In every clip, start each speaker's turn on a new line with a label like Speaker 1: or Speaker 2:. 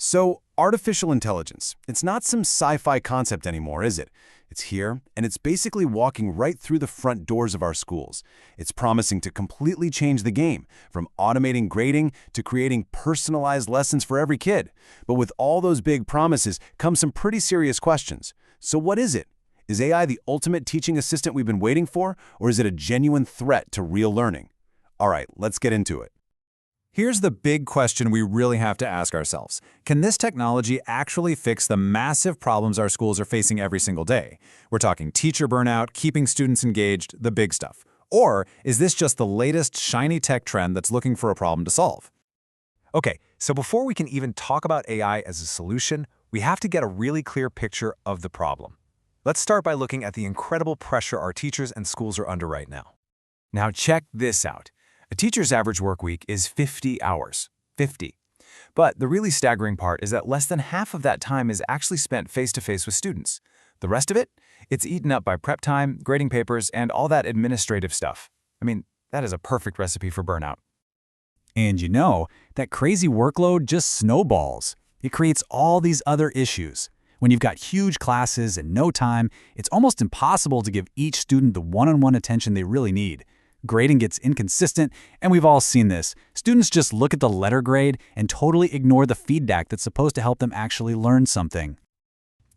Speaker 1: So, artificial intelligence, it's not some sci-fi concept anymore, is it? It's here, and it's basically walking right through the front doors of our schools. It's promising to completely change the game, from automating grading to creating personalized lessons for every kid. But with all those big promises come some pretty serious questions. So what is it? Is AI the ultimate teaching assistant we've been waiting for, or is it a genuine threat to real learning? All right, let's get into it.
Speaker 2: Here's the big question we really have to ask ourselves. Can this technology actually fix the massive problems our schools are facing every single day? We're talking teacher burnout, keeping students engaged, the big stuff. Or is this just the latest shiny tech trend that's looking for a problem to solve? Okay, so before we can even talk about AI as a solution, we have to get a really clear picture of the problem. Let's start by looking at the incredible pressure our teachers and schools are under right now. Now check this out. A teacher's average work week is 50 hours. 50. But the really staggering part is that less than half of that time is actually spent face-to-face with students. The rest of it? It's eaten up by prep time, grading papers, and all that administrative stuff. I mean, that is a perfect recipe for burnout.
Speaker 3: And you know, that crazy workload just snowballs. It creates all these other issues. When you've got huge classes and no time, it's almost impossible to give each student the one-on-one attention they really need. Grading gets inconsistent, and we've all seen this. Students just look at the letter grade and totally ignore the feedback that's supposed to help them actually learn something.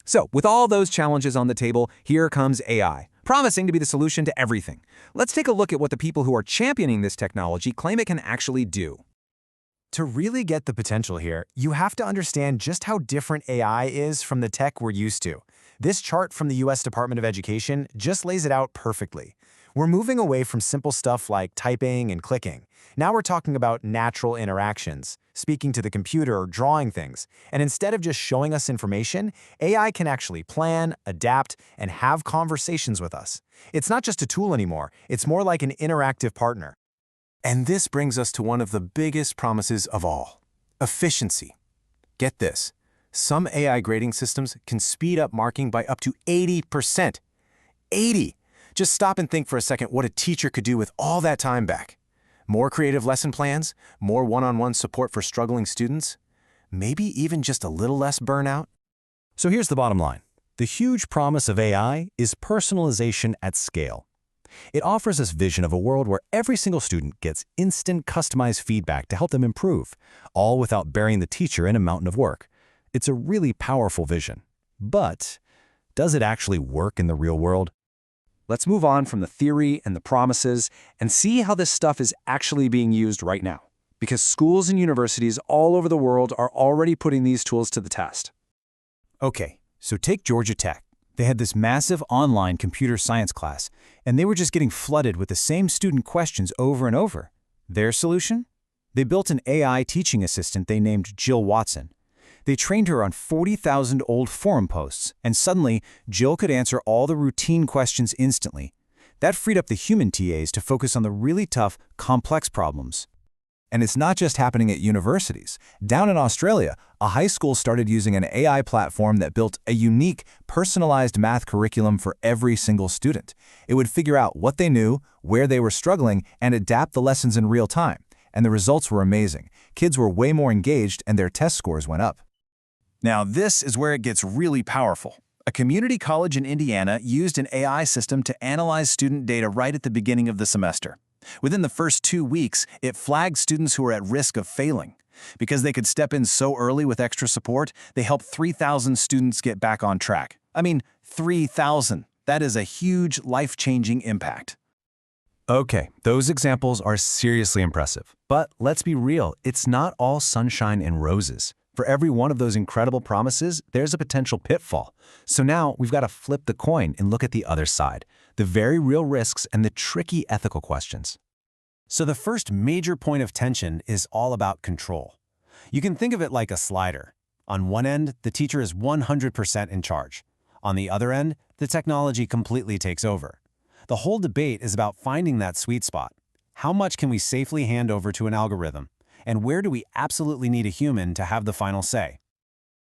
Speaker 2: So, with all those challenges on the table, here comes AI, promising to be the solution to everything. Let's take a look at what the people who are championing this technology claim it can actually do. To really get the potential here, you have to understand just how different AI is from the tech we're used to. This chart from the US Department of Education just lays it out perfectly. We're moving away from simple stuff like typing and clicking. Now we're talking about natural interactions, speaking to the computer or drawing things. And instead of just showing us information, AI can actually plan, adapt, and have conversations with us. It's not just a tool anymore, it's more like an interactive partner.
Speaker 1: And this brings us to one of the biggest promises of all: efficiency. Get this. Some AI grading systems can speed up marking by up to 80%. 80! Just stop and think for a second what a teacher could do with all that time back. More creative lesson plans, more one-on-one support for struggling students, maybe even just a little less burnout.
Speaker 3: So here's the bottom line. The huge promise of AI is personalization at scale. It offers us vision of a world where every single student gets instant customized feedback to help them improve, all without burying the teacher in a mountain of work. It's a really powerful vision. But does it actually work in the real world?
Speaker 2: Let's move on from the theory and the promises and see how this stuff is actually being used right now. Because schools and universities all over the world are already putting these tools to the test.
Speaker 3: Okay, so take Georgia Tech. They had this massive online computer science class, and they were just getting flooded with the same student questions over and over. Their solution? They built an AI teaching assistant they named Jill Watson. They trained her on 40,000 old forum posts, and suddenly, Jill could answer all the routine questions instantly. That freed up the human TAs to focus on the really tough, complex problems.
Speaker 2: And it's not just happening at universities. Down in Australia, a high school started using an AI platform that built a unique, personalized math curriculum for every single student. It would figure out what they knew, where they were struggling, and adapt the lessons in real time. And the results were amazing. Kids were way more engaged, and their test scores went up.
Speaker 1: Now this is where it gets really powerful. A community college in Indiana used an AI system to analyze student data right at the beginning of the semester. Within the first 2 weeks, it flagged students who were at risk of failing. Because they could step in so early with extra support, they helped 3,000 students get back on track. I mean, 3,000. That is a huge, life-changing impact.
Speaker 3: Okay, those examples are seriously impressive. But let's be real, it's not all sunshine and roses. For every one of those incredible promises, there's a potential pitfall. So now we've got to flip the coin and look at the other side, the very real risks and the tricky ethical questions. So the first major point of tension is all about control. You can think of it like a slider. On one end, the teacher is 100% in charge. On the other end, the technology completely takes over. The whole debate is about finding that sweet spot. How much can we safely hand over to an algorithm? And where do we absolutely need a human to have the final say?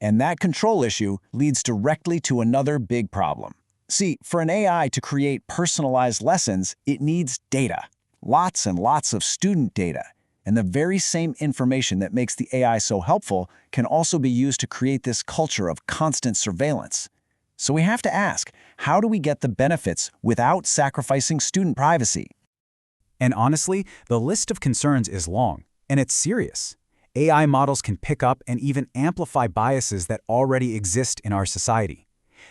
Speaker 4: And that control issue leads directly to another big problem. See, for an AI to create personalized lessons, it needs data. Lots and lots of student data. And the very same information that makes the AI so helpful can also be used to create this culture of constant surveillance. So we have to ask, how do we get the benefits without sacrificing student privacy?
Speaker 2: And honestly, the list of concerns is long, and it's serious. AI models can pick up and even amplify biases that already exist in our society.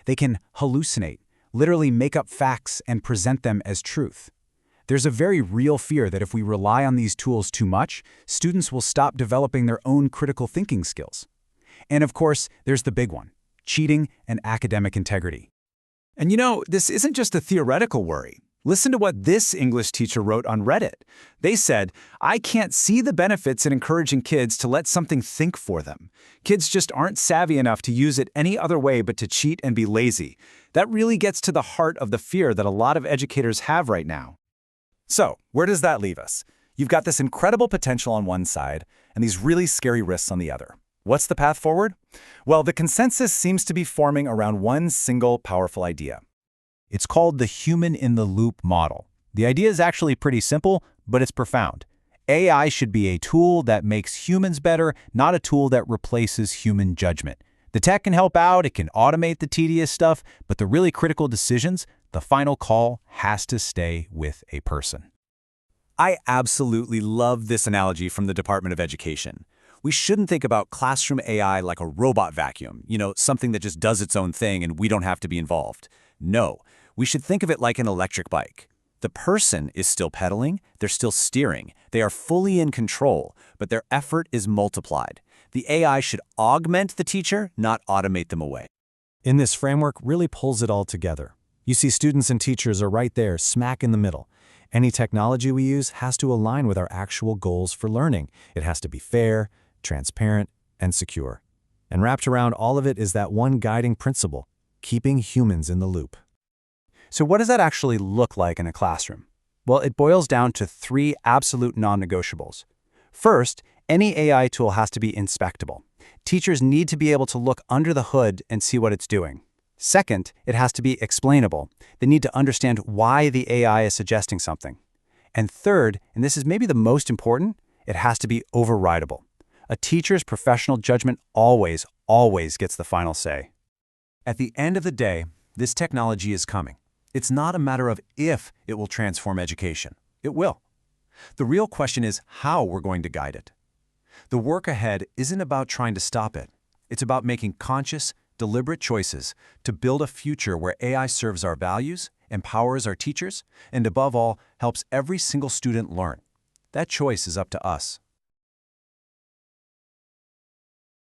Speaker 2: They can hallucinate, literally make up facts and present them as truth. There's a very real fear that if we rely on these tools too much, students will stop developing their own critical thinking skills. And of course, there's the big one: cheating and academic integrity. And you know, this isn't just a theoretical worry. Listen to what this English teacher wrote on Reddit. They said, "I can't see the benefits in encouraging kids to let something think for them. Kids just aren't savvy enough to use it any other way but to cheat and be lazy." That really gets to the heart of the fear that a lot of educators have right now. So, where does that leave us? You've got this incredible potential on one side and these really scary risks on the other. What's the path forward? Well, the consensus seems to be forming around one single powerful idea.
Speaker 3: It's called the human-in-the-loop model. The idea is actually pretty simple, but it's profound. AI should be a tool that makes humans better, not a tool that replaces human judgment. The tech can help out, it can automate the tedious stuff, but the really critical decisions, the final call, has to stay with a person.
Speaker 2: I absolutely love this analogy from the Department of Education. We shouldn't think about classroom AI like a robot vacuum, something that just does its own thing and we don't have to be involved. No, we should think of it like an electric bike. The person is still pedaling, they're still steering, they are fully in control, but their effort is multiplied. The AI should augment the teacher, not automate them away.
Speaker 3: In this framework really pulls it all together. You see, students and teachers are right there, smack in the middle. Any technology we use has to align with our actual goals for learning. It has to be fair, transparent, and secure. And wrapped around all of it is that one guiding principle: keeping humans in the loop.
Speaker 2: So what does that actually look like in a classroom? Well, it boils down to 3 absolute non-negotiables. First, any AI tool has to be inspectable. Teachers need to be able to look under the hood and see what it's doing. Second, it has to be explainable. They need to understand why the AI is suggesting something. And third, and this is maybe the most important, it has to be overridable. A teacher's professional judgment always gets the final say.
Speaker 3: At the end of the day, this technology is coming. It's not a matter of if it will transform education. It will. The real question is how we're going to guide it. The work ahead isn't about trying to stop it. It's about making conscious, deliberate choices to build a future where AI serves our values, empowers our teachers, and above all, helps every single student learn. That choice is up to us.